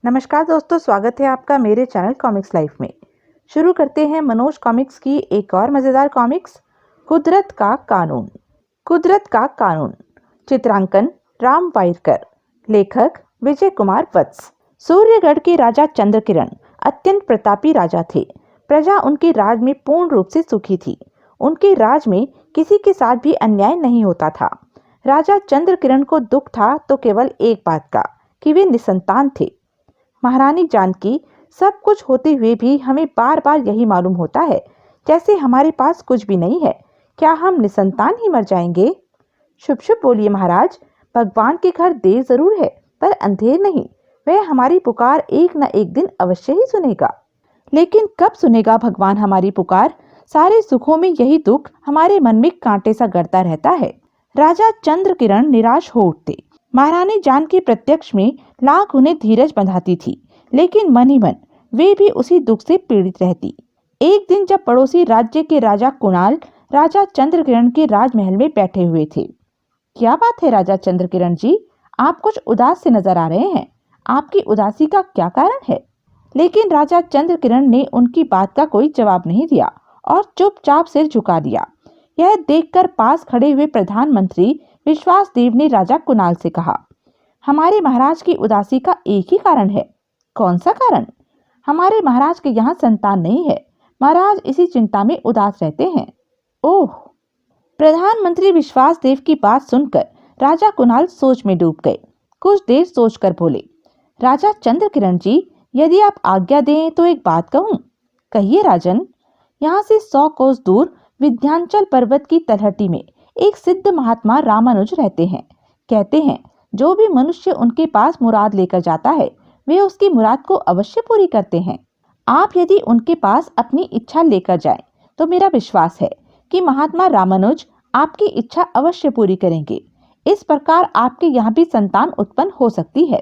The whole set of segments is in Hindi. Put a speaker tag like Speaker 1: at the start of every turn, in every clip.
Speaker 1: नमस्कार दोस्तों, स्वागत है आपका मेरे चैनल कॉमिक्स लाइफ में। शुरू करते हैं मनोज कॉमिक्स की एक और मज़ेदार कॉमिक्स, कुदरत का कानून। कुदरत का कानून, चित्रांकन राम वाइरकर, लेखक विजय कुमार वत्स। सूर्यगढ़ के राजा चंद्रकिरण अत्यंत प्रतापी राजा थे। प्रजा उनके राज में पूर्ण रूप से सुखी थी। उनके राज में किसी के साथ भी अन्याय नहीं होता था। राजा चंद्रकिरण को दुख था तो केवल एक बात का कि वे निसंतान थे। महारानी जानकी, सब कुछ होते हुए भी हमें बार बार यही मालूम होता है जैसे हमारे पास कुछ भी नहीं है। क्या हम निसंतान ही मर जाएंगे? शुभ शुभ बोलिए महाराज। भगवान के घर देर जरूर है पर अंधेर नहीं। वह हमारी पुकार एक न एक दिन अवश्य ही सुनेगा। लेकिन कब सुनेगा भगवान हमारी पुकार? सारे सुखों में यही दुख हमारे मन में कांटे सा गड़ता रहता है। राजा चंद्रकिरण निराश हो उठते। महारानी जानकी प्रत्यक्ष में लाख उन्हें धीरज बंधाती थी, लेकिन मन ही मन वे भी उसी दुख से पीड़ित रहती। एक दिन जब पड़ोसी राज्य के राजा कुणाल राजा चंद्रकिरण के राजमहल में बैठे हुए थे। क्या बात है राजा चंद्रकिरण जी, आप कुछ उदास से नजर आ रहे हैं। आपकी उदासी का क्या कारण है? लेकिन राजा चंद्रकिरण ने उनकी बात का कोई जवाब नहीं दिया और चुपचाप सिर झुका दिया। यह देखकर पास खड़े हुए प्रधानमंत्री विश्वासदेव ने राजा कुणाल से कहा, हमारे महाराज की उदासी का एक ही कारण है। कौन सा कारण? हमारे महाराज के यहाँ संतान नहीं है। महाराज इसी चिंता में उदास रहते हैं। ओह! प्रधानमंत्री विश्वासदेव की बात सुनकर राजा कुणाल सोच में डूब गए। कुछ देर सोचकर बोले, राजा चंद्रकिरण जी, यदि आप आज्ञा दें तो एक बात कहूं। कहिए राजन। यहाँ से 100 कोस दूर विंध्याचल पर्वत की तलहटी में एक सिद्ध महात्मा रामानुज रहते हैं। कहते हैं जो भी मनुष्य उनके पास मुराद लेकर जाता है वे उसकी मुराद को अवश्य पूरी करते हैं। आप यदि उनके पास अपनी इच्छा लेकर जाएं तो मेरा विश्वास है कि महात्मा रामानुज आपकी इच्छा अवश्य पूरी करेंगे। इस प्रकार आपके यहाँ भी संतान उत्पन्न हो सकती है।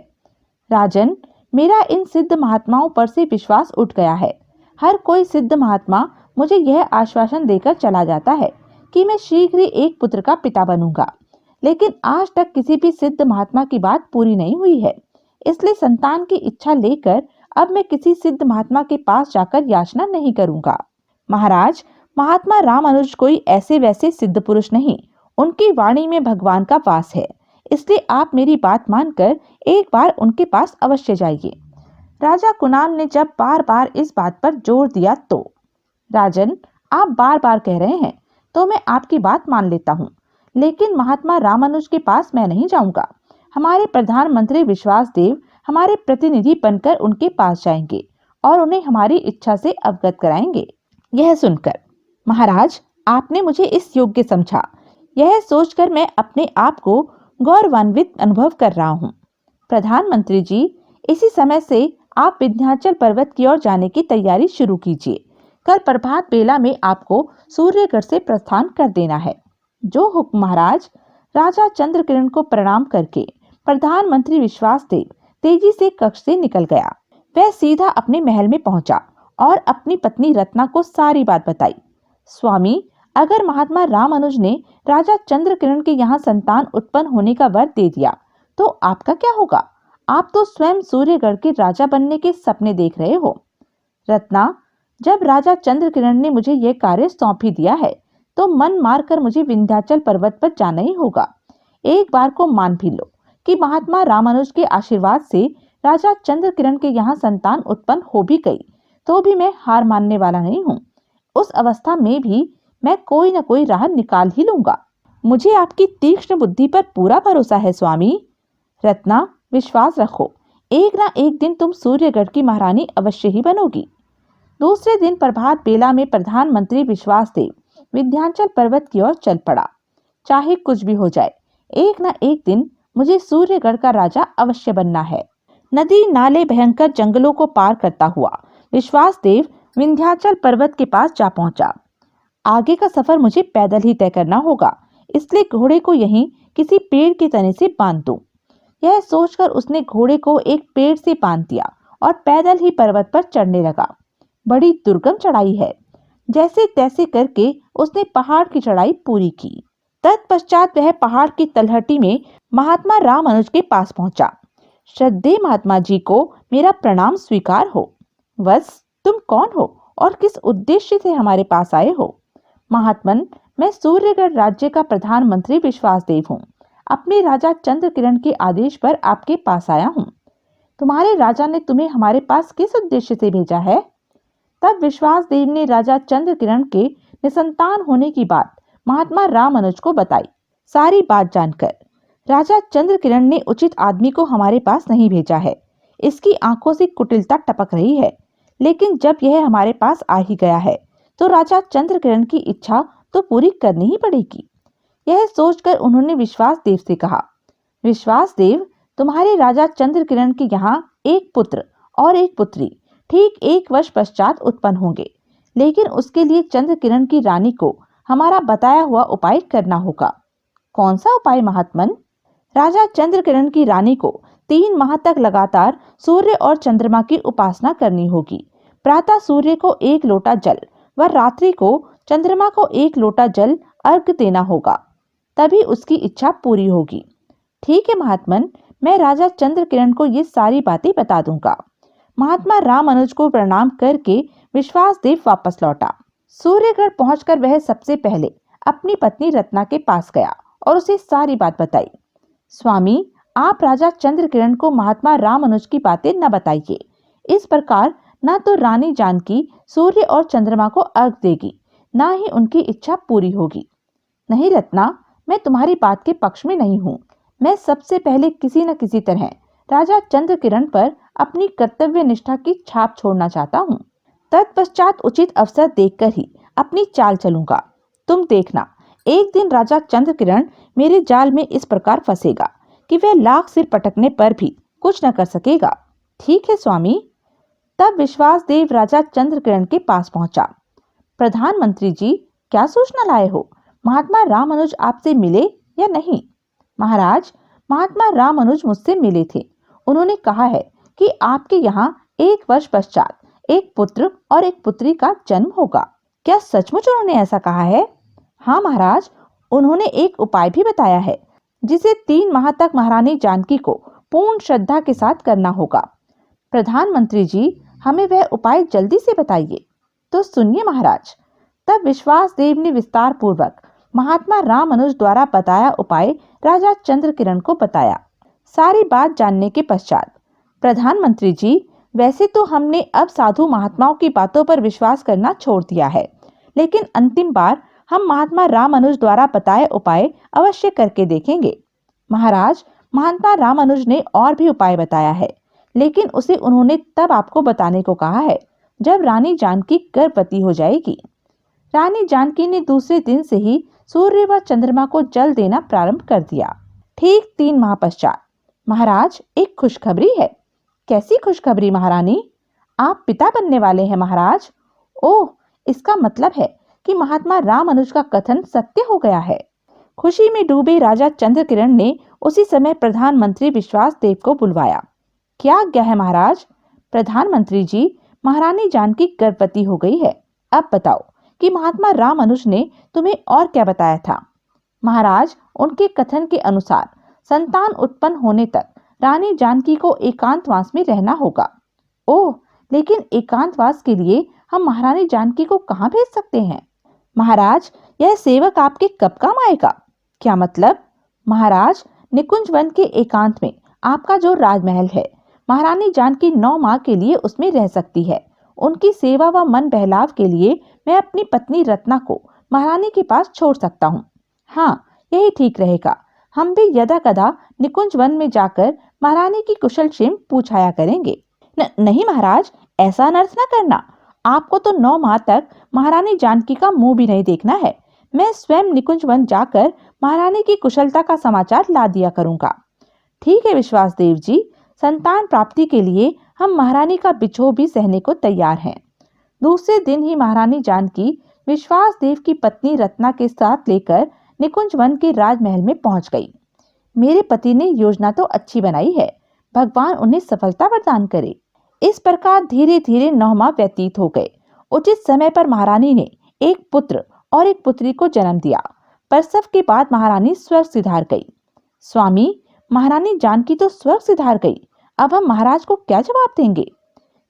Speaker 1: राजन, मेरा इन सिद्ध महात्माओं पर से विश्वास उठ गया है। हर कोई सिद्ध महात्मा मुझे यह आश्वासन देकर चला जाता है कि मैं शीघ्र ही एक पुत्र का पिता बनूंगा, लेकिन आज तक किसी भी सिद्ध महात्मा की बात पूरी नहीं हुई है। इसलिए संतान की इच्छा लेकर अब मैं किसी सिद्ध महात्मा के पास जाकर याचना नहीं करूंगा। महाराज, महात्मा रामानुज कोई ऐसे वैसे सिद्ध पुरुष नहीं, उनकी वाणी में भगवान का वास है। इसलिए आप मेरी बात मानकर एक बार उनके पास अवश्य जाइए। राजा कुणाल ने जब बार बार इस बात पर जोर दिया तो, राजन, आप बार बार कह रहे हैं तो मैं आपकी बात मान लेता हूँ, लेकिन महात्मा रामानुज के पास मैं नहीं जाऊंगा। हमारे प्रधानमंत्री विश्वासदेव हमारे प्रतिनिधि बनकर उनके पास जाएंगे और उन्हें हमारी इच्छा से अवगत कराएंगे। यह सुनकर, महाराज, आपने मुझे इस योग्य समझा, यह सोचकर मैं अपने आप को गौरवान्वित अनुभव कर रहा हूँ। प्रधानमंत्री जी, इसी समय से आप विंध्याचल पर्वत की ओर जाने की तैयारी शुरू कीजिए। कल प्रभात बेला में आपको सूर्यगढ़ से प्रस्थान कर देना है। जो हुक्म महाराज। राजा चंद्रकिरण को प्रणाम करके प्रधानमंत्री विश्वासदेव तेजी से कक्ष से निकल गया। वह सीधा अपने महल में पहुंचा और अपनी पत्नी रत्ना को सारी बात बताई। स्वामी, अगर महात्मा रामानुज ने राजा चंद्रकिरण के यहाँ संतान उत्पन्न होने का वर दे दिया तो आपका क्या होगा? आप तो स्वयं सूर्यगढ़ के राजा बनने के सपने देख रहे हो। रत्ना, जब राजा चंद्रकिरण ने मुझे यह कार्य सौंप ही दिया है तो मन मारकर मुझे विंध्याचल पर्वत पर जाना ही होगा। एक बार को मान भी लो कि महात्मा रामानुज के आशीर्वाद से राजा चंद्रकिरण के यहाँ संतान उत्पन्न हो भी गई तो भी मैं हार मानने वाला नहीं हूँ। उस अवस्था में भी मैं कोई न कोई राह निकाल ही लूंगा। मुझे आपकी तीक्ष्ण बुद्धि पर पूरा भरोसा है स्वामी। रत्ना, विश्वास रखो, एक न एक दिन तुम सूर्यगढ़ की महारानी अवश्य ही बनोगी। दूसरे दिन प्रभात बेला में प्रधानमंत्री विश्वासदेव विंध्याचल पर्वत की ओर चल पड़ा। चाहे कुछ भी हो जाए, एक न एक दिन मुझे सूर्यगढ़ का राजा अवश्य बनना है। नदी नाले भयंकर जंगलों को पार करता हुआ विश्वासदेव विंध्याचल पर्वत के पास जा पहुंचा। आगे का सफर मुझे पैदल ही तय करना होगा, इसलिए घोड़े को यहीं किसी पेड़ के तने से बांध दूं। यह सोचकर उसने घोड़े को एक पेड़ से बांध दिया और पैदल ही पर्वत पर चढ़ने लगा। बड़ी दुर्गम चढ़ाई है। जैसे तैसे करके उसने पहाड़ की चढ़ाई पूरी की। तत्पश्चात वह पहाड़ की तलहटी में महात्मा रामानुज के पास पहुंचा। श्रद्धेय महात्मा जी को मेरा प्रणाम स्वीकार हो। वत्स, तुम कौन हो और किस उद्देश्य से हमारे पास आए हो? महात्मन, मैं सूर्यगढ़ राज्य का प्रधानमंत्री विश्वासदेव हूँ। अपने राजा चंद्रकिरण के आदेश पर आपके पास आया हूँ। तुम्हारे राजा ने तुम्हें हमारे पास किस उद्देश्य से भेजा है? तब विश्वासदेव ने राजा चंद्रकिरण के निसंतान होने की बात महात्मा रामानुज को बताई। सारी बात जानकर राजा चंद्रकिरण ने उचित आदमी को हमारे पास नहीं भेजा है। इसकी आंखों से कुटिलता टपक रही है, लेकिन जब यह हमारे पास आ ही गया है तो राजा चंद्रकिरण की इच्छा तो पूरी करनी ही पड़ेगी। यह सोचकर उन्होंने विश्वासदेव से कहा, विश्वासदेव, तुम्हारे राजा चंद्रकिरण के यहाँ एक पुत्र और एक पुत्री ठीक 1 वर्ष पश्चात उत्पन्न होंगे, लेकिन उसके लिए चंद्रकिरण की रानी को हमारा बताया हुआ उपाय करना होगा। कौन सा उपाय महात्मन? राजा चंद्रकिरण की रानी को 3 माह तक लगातार सूर्य और चंद्रमा की उपासना करनी होगी। प्रातः सूर्य को 1 लोटा जल व रात्रि को चंद्रमा को 1 लोटा जल अर्घ देना होगा, तभी उसकी इच्छा पूरी होगी। ठीक है महात्मन, मैं राजा चंद्रकिरण को ये सारी बातें बता दूंगा। महात्मा रामानुज को प्रणाम करके विश्वासदेव वापस लौटा। सूर्यगढ़ पहुंचकर वह सबसे पहले अपनी पत्नी रत्ना के पास गया और उसे सारी बात बताई। स्वामी, आप राजा चंद्रकिरण को महात्मा रामानुज की बातें न बताइए। इस प्रकार न तो रानी जानकी सूर्य और चंद्रमा को अर्घ देगी, न ही उनकी इच्छा पूरी होगी। नहीं रत्ना, मैं तुम्हारी बात के पक्ष में नहीं हूँ। मैं सबसे पहले किसी न किसी तरह राजा चंद्रकिरण पर अपनी कर्तव्य निष्ठा की छाप छोड़ना चाहता हूँ। तत्पश्चात उचित अवसर देखकर ही अपनी चाल चलूंगा। तुम देखना, एक दिन राजा चंद्रकिरण मेरे जाल में इस प्रकार फंसेगा कि वह लाख सिर पटकने पर भी कुछ न कर सकेगा। ठीक है स्वामी। तब विश्वासदेव राजा चंद्रकिरण के पास पहुंचा। प्रधानमंत्री जी, क्या सूचना लाए हो? महात्मा रामानुज आपसे मिले या नहीं? महाराज, महात्मा रामानुज मुझसे मिले थे। उन्होंने कहा है कि आपके यहाँ 1 वर्ष पश्चात एक पुत्र और एक पुत्री का जन्म होगा। क्या सचमुच उन्होंने ऐसा कहा है? हाँ महाराज, उन्होंने एक उपाय भी बताया है जिसे 3 माह तक महारानी जानकी को पूर्ण श्रद्धा के साथ करना होगा। प्रधानमंत्री जी, हमें वह उपाय जल्दी से बताइए। तो सुनिए महाराज। तब विश्वासदेव ने विस्तार पूर्वक महात्मा रामानुज द्वारा बताया उपाय राजा चंद्रकिरण को बताया। सारी बात जानने के पश्चात, प्रधानमंत्री जी, वैसे तो हमने अब साधु महात्माओं की बातों पर विश्वास करना छोड़ दिया है, लेकिन अंतिम बार हम महात्मा रामानुज द्वारा बताए उपाय अवश्य करके देखेंगे। महाराज, महात्मा रामानुज ने और भी उपाय बताया है, लेकिन उसे उन्होंने तब आपको बताने को कहा है जब रानी जानकी गर्भवती हो जाएगी। रानी जानकी ने दूसरे दिन से ही सूर्य व चंद्रमा को जल देना प्रारंभ कर दिया। ठीक 3 माह पश्चात, महाराज, एक खुशखबरी है। कैसी खुशखबरी महारानी? आप पिता बनने वाले हैं महाराज। ओह, इसका मतलब है कि महात्मा रामानुज का कथन सत्य हो गया है। खुशी में डूबे राजा चंद्रकिरण ने उसी समय प्रधानमंत्री विश्वासदेव को बुलवाया। क्या आज्ञा है महाराज? प्रधानमंत्री जी, महारानी जानकी गर्भवती हो गई है। अब बताओ कि महात्मा रामानुज ने तुम्हें और क्या बताया था? महाराज, उनके कथन के अनुसार संतान उत्पन्न होने तक रानी जानकी को एकांतवास में रहना होगा। ओह, लेकिन एकांतवास के लिए हम महारानी जानकी को कहाँ भेज सकते हैं? महाराज, यह सेवक आपके कब काम आएगा? क्या मतलब? महाराज, निकुंज वन के एकांत में आपका जो राजमहल है, महारानी जानकी 9 माह के लिए उसमें रह सकती है। उनकी सेवा व मन बहलाव के लिए मैं अपनी पत्नी रत्ना को महारानी के पास छोड़ सकता हूँ। हाँ, यही ठीक रहेगा। हम भी यदा कदा निकुंज वन में जाकर महारानी की कुशल क्षेम पूछाया करेंगे। नहीं महाराज, ऐसा अनर्थ न करना। आपको तो 9 माह तक महारानी जानकी का मुंह भी नहीं देखना है। मैं स्वयं निकुंज वन जाकर महारानी की कुशलता का समाचार ला दिया करूंगा। ठीक है विश्वासदेव जी, संतान प्राप्ति के लिए हम महारानी का बिछोह भी सहने को तैयार हैं। दूसरे दिन ही महारानी जानकी विश्वासदेव की पत्नी रत्ना के साथ लेकर निकुंज वन के राजमहल में पहुंच गई। मेरे पति ने योजना तो अच्छी बनाई है, भगवान उन्हें सफलता प्रदान करे। इस प्रकार धीरे धीरे 9 माह व्यतीत हो गए। उचित समय पर महारानी ने एक पुत्र और एक पुत्री को जन्म दिया। प्रसव के बाद महारानी स्वर्ग सिधार गई। स्वामी, महारानी जानकी तो स्वर्ग सिधार गई, अब हम महाराज को क्या जवाब देंगे?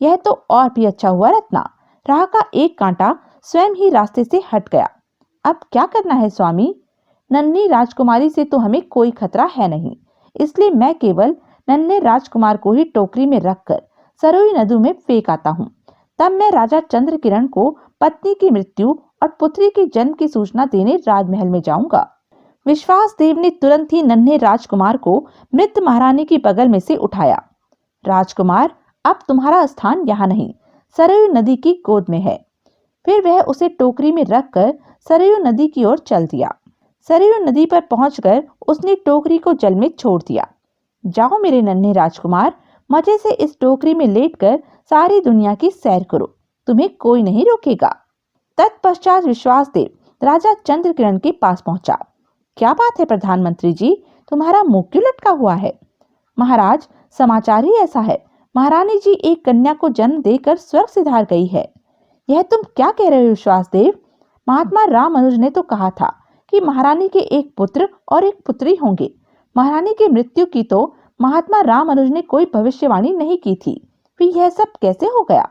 Speaker 1: यह तो और भी अच्छा हुआ रत्ना, राह का एक कांटा स्वयं ही रास्ते से हट गया। अब क्या करना है स्वामी? नन्ही राजकुमारी से तो हमें कोई खतरा है नहीं, इसलिए मैं केवल नन्हे राजकुमार को ही टोकरी में रखकर सरोई नदी में फेंक आता हूँ। तब मैं राजा चंद्रकिरण को पत्नी की मृत्यु और पुत्री के जन्म की सूचना देने राजमहल में जाऊंगा। विश्वास देव ने तुरंत ही नन्हे राजकुमार को मृत महारानी की बगल में से उठाया। राजकुमार, अब तुम्हारा स्थान यहाँ नहीं, सरयू नदी की गोद में है। फिर वह उसे टोकरी में रखकर सरयू नदी की ओर चल दिया। सरयू नदी पर पहुंचकर उसने टोकरी को जल में छोड़ दिया। जाओ मेरे नन्हे राजकुमार, मजे से इस टोकरी में लेटकर सारी दुनिया की सैर करो, तुम्हें कोई नहीं रोकेगा। तत्पश्चात विश्वासदेव राजा चंद्रकिरण के पास पहुंचा। क्या बात है प्रधानमंत्री जी, तुम्हारा मुंह क्यों लटका हुआ है? महाराज, समाचार ही ऐसा है, महारानी जी एक कन्या को जन्म देकर स्वर्ग सिधार गई है। यह तुम क्या कह रहे हो विश्वासदेव? महात्मा रामानुज ने तो कहा था कि महारानी के एक पुत्र और एक पुत्री होंगे। महारानी की मृत्यु की तो महात्मा रामानुज ने कोई भविष्यवाणी नहीं की थी, फिर यह सब कैसे हो गया?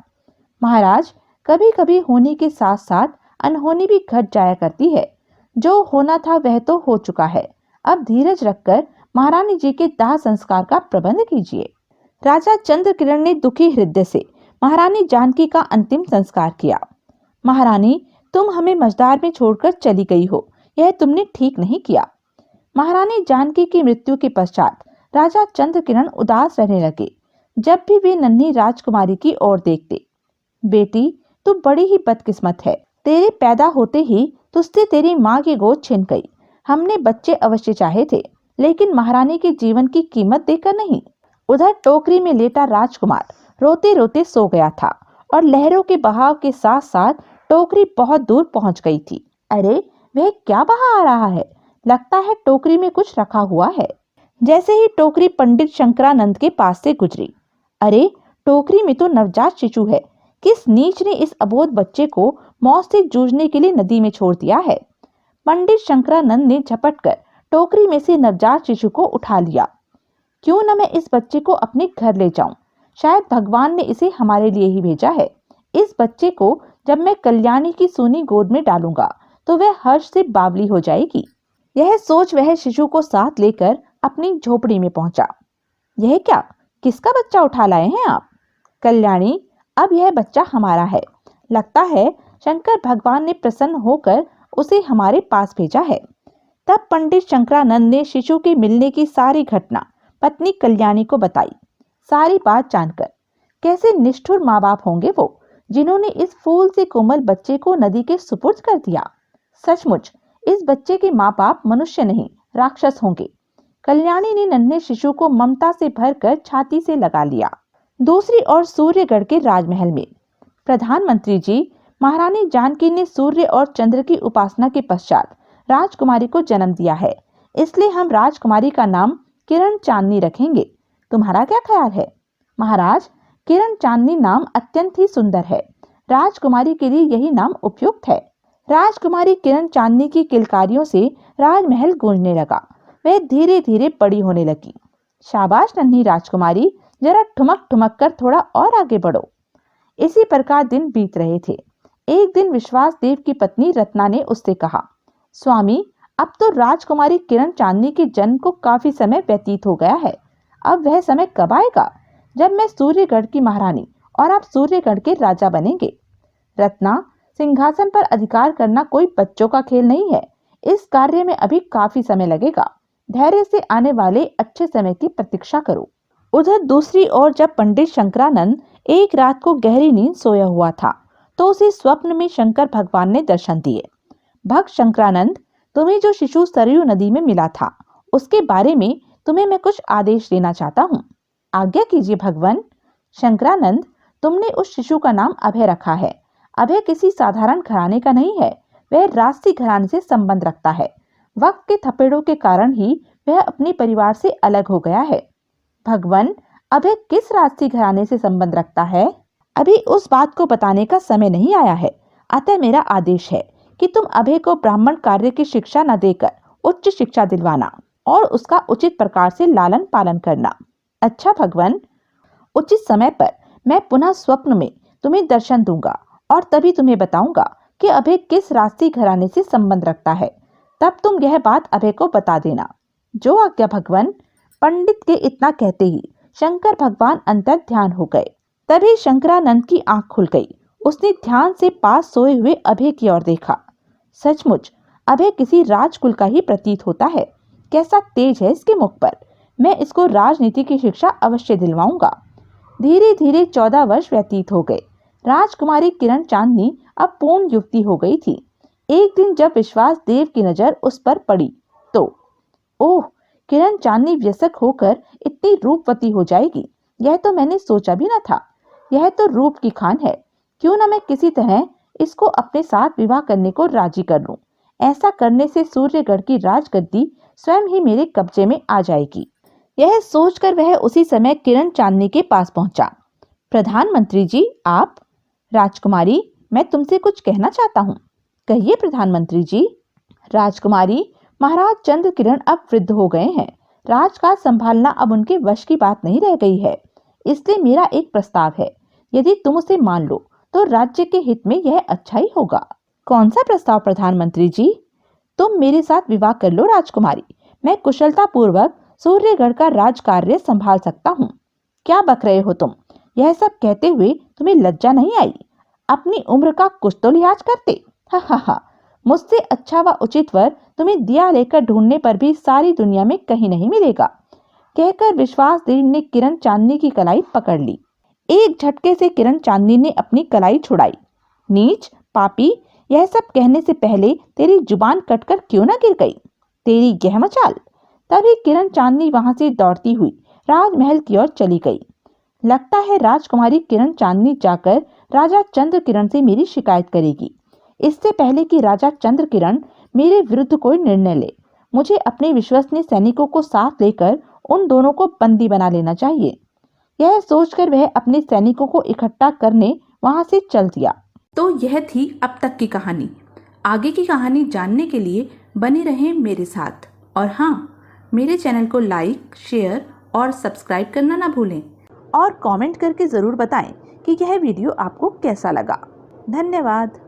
Speaker 1: महाराज, कभी कभी होने के साथ साथ अनहोनी भी घट जाया करती है। जो होना था वह तो हो चुका है, अब धीरज रखकर महारानी जी के दाह संस्कार का प्रबंध कीजिए। राजा चंद्रकिरण ने दुखी हृदय से महारानी जानकी का अंतिम संस्कार किया। महारानी, तुम हमें मझधार में छोड़कर चली गई हो, यह तुमने ठीक नहीं किया। महारानी जानकी की मृत्यु के पश्चात राजा चंद्रकिरण उदास रहने लगे। जब भी वे नन्ही राजकुमारी की ओर देखते, बेटी तू बड़ी ही बदकिस्मत है, तेरे पैदा होते ही तुझसे तेरी माँ की गोद छिन गई। हमने बच्चे अवश्य चाहे थे, लेकिन महारानी के जीवन की कीमत देकर नहीं। उधर टोकरी में लेटा राजकुमार रोते रोते सो गया था और लहरों के बहाव के साथ साथ टोकरी बहुत दूर पहुंच गई थी। अरे, वह क्या बहा आ रहा है? लगता है टोकरी में कुछ रखा हुआ है। जैसे ही टोकरी पंडित शंकरानंद के पास से गुजरी, अरे, टोकरी में तो नवजात शिशु है। किस नीच ने इस अबोध बच्चे को मौत से जूझने के लिए नदी में छोड़ दिया है? पंडित शंकरानंद ने झपटकर टोकरी में से नवजात शिशु को उठा लिया। क्यों न मैं इस बच्चे को अपने घर ले जाऊं? शायद भगवान ने इसे हमारे लिए ही भेजा है। इस बच्चे को जब मैं कल्याणी की सूनी गोद में डालूंगा तो वह हर्ष से बावली हो जाएगी। यह सोच वह शिशु को साथ लेकर अपनी झोपड़ी में पहुंचा। यह क्या, किसका बच्चा उठा लाए हैं आप? कल्याणी, अब यह बच्चा हमारा है। लगता है शंकर भगवान ने प्रसन्न होकर उसे हमारे पास भेजा है। तब पंडित शंकरानंद ने शिशु के मिलने की सारी घटना पत्नी कल्याणी को बताई। सारी बात जानकर कैसे निष्ठुर माँ बाप होंगे वो, जिन्होंने इस फूल से कोमल बच्चे को नदी के सुपुर्द कर दिया। सचमुच इस बच्चे के माँ बाप मनुष्य नहीं, राक्षस होंगे। कल्याणी ने नन्हे शिशु को ममता से भरकर छाती से लगा लिया। दूसरी ओर सूर्यगढ़ के राजमहल में, प्रधानमंत्री जी, महारानी जानकी ने सूर्य और चंद्र की उपासना के पश्चात राजकुमारी को जन्म दिया है, इसलिए हम राजकुमारी का नाम किरण चांदनी रखेंगे। तुम्हारा क्या ख्याल है? महाराज, किरण चांदनी नाम अत्यंत ही सुंदर है। राजकुमारी के लिए यही नाम उपयुक्त है। राजकुमारी किरण चांदनी की किलकारियों से राजमहल गूंजने लगा। वह धीरे धीरे बड़ी होने लगी। शाबाश नन्ही राजकुमारी, जरा ठुमक ठुमक कर थोड़ा और आगे बढ़ो। इसी प्रकार दिन बीत रहे थे। एक दिन विश्वासदेव की पत्नी रत्ना ने उससे कहा, स्वामी, अब तो राजकुमारी किरण चांदनी के जन्म को काफी समय व्यतीत हो गया है। अब वह समय कब आएगा जब मैं सूर्यगढ़ की महारानी और आप सूर्यगढ़ के राजा बनेंगे? रत्ना, सिंहासन पर अधिकार करना कोई बच्चों का खेल नहीं है। इस कार्य में अभी काफी समय लगेगा। धैर्य से आने वाले अच्छे समय की प्रतीक्षा करो। उधर दूसरी ओर जब पंडित शंकरानंद एक रात को गहरी नींद सोया हुआ था तो उसे स्वप्न में शंकर भगवान ने दर्शन दिए। भक्त शंकरानंद, तुम्हें जो शिशु सरयू नदी में मिला था उसके बारे में तुम्हें मैं कुछ आदेश देना चाहता हूँ। आज्ञा कीजिए भगवान। शंकरानंद, तुमने उस शिशु का नाम अभय रखा है। अभय किसी साधारण घराने का नहीं है, वह राजसी घराने से संबंध रखता है। वक्त के थपेड़ों के कारण ही वह अपने परिवार से अलग हो गया है। भगवान, अभय किस राजसी घराने से संबंध रखता है? अभी उस बात को बताने का समय नहीं आया है। अतः मेरा आदेश है कि तुम अभय को ब्राह्मण कार्य की शिक्षा न देकर उच्च शिक्षा दिलवाना और उसका उचित प्रकार से लालन पालन करना। अच्छा भगवान। उचित समय पर मैं पुनः स्वप्न में तुम्हें दर्शन दूंगा और तभी तुम्हें बताऊंगा कि अभय किस राजसी घराने से संबंध रखता है। तब तुम यह बात अभय को बता देना। जो आज्ञा भगवान। पंडित के इतना कहते ही शंकर भगवान अंतर ध्यान हो गए। तभी शंकरानंद की आंख खुल गई। उसने ध्यान से पास सोए हुए अभय की ओर देखा। सचमुच अभय किसी राजकुल का ही प्रतीत होता है। कैसा तेज है इसके मुख पर। मैं इसको राजनीति की शिक्षा अवश्य दिलवाऊंगा। धीरे धीरे 14 वर्ष व्यतीत हो गए। राजकुमारी किरण चांदनी अब पूर्ण युवती हो गई थी। एक दिन जब विश्वास देव की नजर उस पर पड़ी तो ओह, किरण चांदनी व्यसक होकर इतनी रूपवती हो जाएगी, यह तो मैंने सोचा भी न था। यह तो रूप की खान है। क्यों न मैं किसी तरह इसको अपने साथ विवाह करने को राजी कर लूं। ऐसा करने से सूर्यगढ़ की राजगद्दी स्वयं ही मेरे कब्जे में आ जाएगी। यह सोचकर वह उसी समय किरण चांदनी के पास पहुंचा। प्रधानमंत्री जी, आप। राजकुमारी, मैं तुमसे कुछ कहना चाहता हूँ। कहिए प्रधानमंत्री जी। राजकुमारी, महाराज चंद्र किरण अब वृद्ध हो गए हैं। राजकाज संभालना अब उनके वश की बात नहीं रह गई है। इसलिए मेरा एक प्रस्ताव है। यदि तुम उसे मान लो तो राज्य के हित में यह अच्छा ही होगा। कौन सा प्रस्ताव प्रधानमंत्री जी? तुम मेरे साथ विवाह कर लो राजकुमारी। मैं कुशलता पूर्वक सूर्यगढ़ का राज कार्य संभाल सकता हूँ। क्या बक रहे हो तुम? यह सब कहते हुए तुम्हें लज्जा नहीं आई? अपनी उम्र का कुछ तो लिहाज करते। हा हा हा। मुझसे अच्छा व उचित वर तुम्हें दिया लेकर ढूंढने पर भी सारी दुनिया में कहीं नहीं मिलेगा। कहकर विश्वास देव ने किरण चांदनी की कलाई पकड़ ली। एक झटके से किरण चांदनी ने अपनी कलाई छुड़ाई। नीच, पापी, यह सब कहने से पहले तेरी जुबान कटकर क्यों न गिर गई? तेरी यह मचाल। तभी किरण चांदनी वहां से दौड़ती हुई राजमहल की ओर चली गई। लगता है राजकुमारी किरण चांदनी जाकर राजा चंद्र किरण से मेरी शिकायत करेगी। इससे पहले कि राजा चंद्र किरण मेरे विरुद्ध कोई निर्णय ले, मुझे अपने विश्वसनीय सैनिकों को साथ लेकर उन दोनों को बंदी बना लेना चाहिए। यह सोचकर वह अपने सैनिकों को इकट्ठा करने वहां से चल दिया।
Speaker 2: तो यह थी अब तक की कहानी। आगे की कहानी जानने के लिए बने रहें मेरे साथ। और हाँ, मेरे चैनल को लाइक, शेयर और सब्सक्राइब करना ना भूलें।
Speaker 1: और कमेंट करके ज़रूर बताएं कि यह वीडियो आपको कैसा लगा। धन्यवाद।